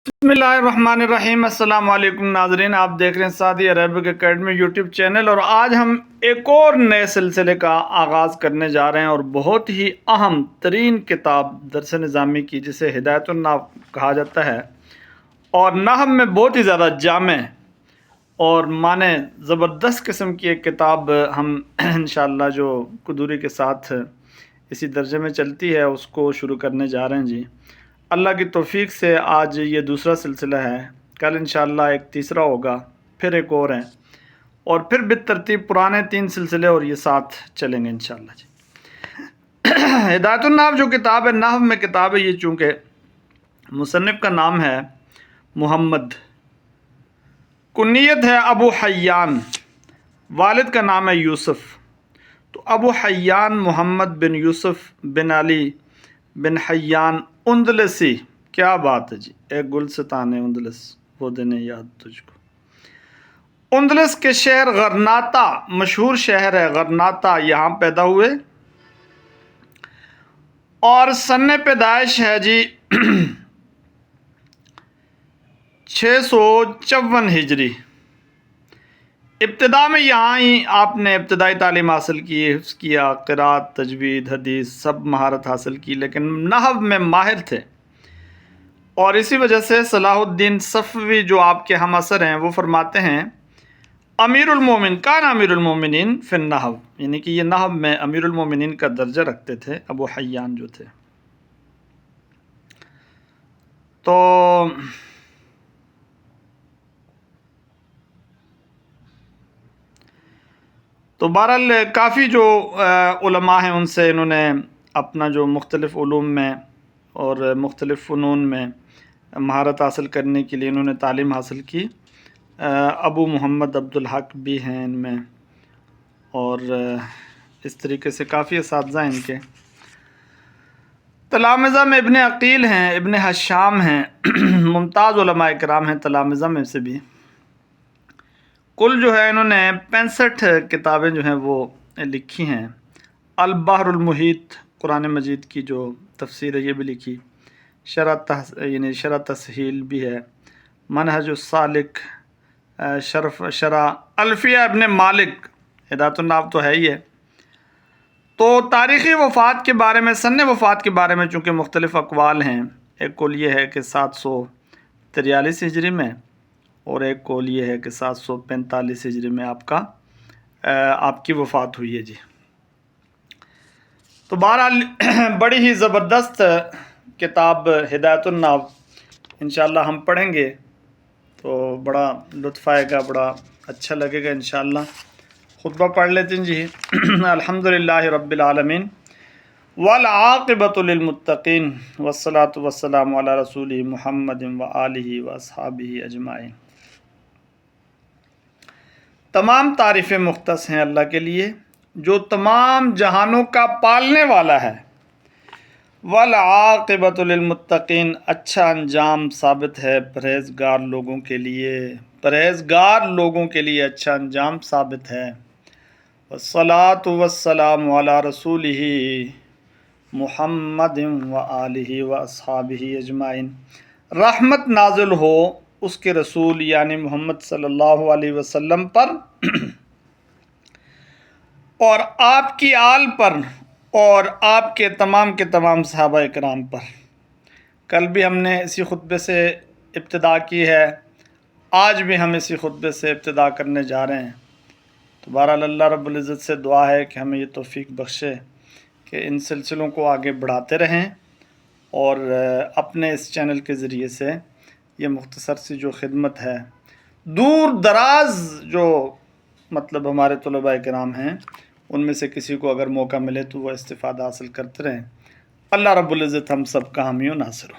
बिस्मिल्लाहिर्रहमानिर्रहीम। अस्सलाम वालेकुम नाज़रीन, आप देख रहे हैं सादी अरबिक एकेडमी यूट्यूब चैनल और आज हम एक और नए सिलसिले का आगाज़ करने जा रहे हैं और बहुत ही अहम तरीन किताब दरस निज़ामी की जिसे हिदायतुन नाहव कहा जाता है और नाहव में बहुत ही ज़्यादा जामे और माने ज़बरदस्त किस्म की एक किताब हम इंशाअल्लाह जो कुदूरी के साथ इसी दर्जे में चलती है उसको शुरू करने जा रहे हैं जी। अल्लाह की तौफीक से आज ये दूसरा सिलसिला है, कल इंशाअल्लाह एक तीसरा होगा, फिर एक और है और फिर बितरतीब पुराने 3 सिलसिले और ये साथ चलेंगे इंशाअल्लाह जी। हिदायतुन नाहव जो किताब है, नाहव में किताब है ये, चूँकि मुसन्निफ़ का नाम है मोहम्मद, कुन्नियत है अबू हय्यान, वालिद का नाम है यूसुफ़। तो अबू हय्यान मोहम्मद बिन यूसुफ़ बिन अली बिन हय्यान उंदलसी, क्या बात है जी, एक गुलस्तान है उंदलस वो देने याद तुझको। उंदलस के शहर गरनाता, मशहूर शहर है गरनाता, यहाँ पैदा हुए और सन्ने पैदाइश है जी 654 हिजरी। इब्तिदा में यहाँ ही आपने इब्तदाई तालीम हासिल की, हिफ्ज़ किया, क़िरात, तजवीद, हदीस सब महारत हासिल की, लेकिन नहव में माहिर थे और इसी वजह से सलाहुद्दीन सफ़वी जो आपके हम असर हैं वो फरमाते हैं अमीरुल मोमिन कान अमीरुल मोमिनीन फिन नहव, यानी कि ये नहव में अमीरुल मोमिनीन का दर्जा रखते थे अबू हय्यान जो थे। तो बहरहाल काफ़ी जो उलमा हैं उनसे इन्होंने अपना जो मुख्तलिफ़ उलूम में और मुख्तलिफ़ फ़नून में महारत हासिल करने के लिए इन्होंने तालीम हासिल की। अबू मोहम्मद अब्दुल हक भी हैं इनमें और इस तरीके से काफ़ी असातिज़ा हैं इनके। तलामिज़ा में इब्न अकील हैं, इब्न हशाम हैं, मुमताज़ उलमा इकराम हैं तलामिज़ा में से भी। कुल जो है इन्होंने 65 किताबें जो हैं वो लिखी हैं। अल बहरुल मुहीत कुरान मजीद की जो तफसीर है ये भी लिखी, यानी शरह तसहील भी है, मनहजुस सालिक, शरा अल्फिया इब्न मालिक, हिदायतुन नाहव तो है ही है। तो तारीख़ी वफ़ात के बारे में, सन्ने वफ़ात के बारे में चूँकि मुख्तलिफ़ अक़वाल हैं, एक कौल ये है कि 743 हिजरी में और एक कौल ये है कि 745 हिजरी में आपकी वफ़ात हुई है जी। तो बहरहाल बड़ी ही ज़बरदस्त किताब हिदायतुन नाहव इंशाअल्लाह हम पढ़ेंगे तो बड़ा लुत्फ़ आएगा, बड़ा अच्छा लगेगा इंशाअल्लाह। खुतबा पढ़ लेते हैं जी। अल्हम्दुलिल्लाहि रब्बिल आलमीन वल आक़िबतु लिल मुत्तक़ीन वस्सलातु वस्सलामु अला रसूलिहि मुहम्मदिन व आलिहि व अस्हाबिहि अजमाइन। तमाम तारीफ़ें मुख्तस हैं अल्लाह के लिए जो तमाम जहानों का पालने वाला है। वल आक़िबतु लिल मुत्तक़ीन, अच्छा अंजाम साबित है परहेज़गार लोगों के लिए, परहेज़गार लोगों के लिए अच्छा अंजाम साबित है। वस्सलातु वस्सलामु अला रसूलिहि मुहम्मदिन व आलिहि व अस्हाबिहि अजमाइन। रहमत नाज़िल हो उसके रसूल यानी मोहम्मद सल्लल्लाहु अलैहि वसल्लम पर और आपकी आल पर और आपके तमाम के तमाम सहाबा इकराम पर। कल भी हमने इसी खुतबे से इब्तिदा की है, आज भी हम इसी खुतबे से इब्तिदा करने जा रहे हैं। तो बहरहाल अल्लाह रब्बुल इज़्ज़त से दुआ है कि हमें ये तौफ़ीक बख्शे कि इन सिलसिलों को आगे बढ़ाते रहें और अपने इस चैनल के ज़रिए से ये मुख्तसर सी जो खिदमत है, दूर दराज जो मतलब हमारे तलबा इकराम हैं उनमें से किसी को अगर मौका मिले तो वह इस्तिफ़ादा हासिल करते रहें। अल्लाह रब्बुल इज़्ज़त हम सब का हामी व नासिर हो।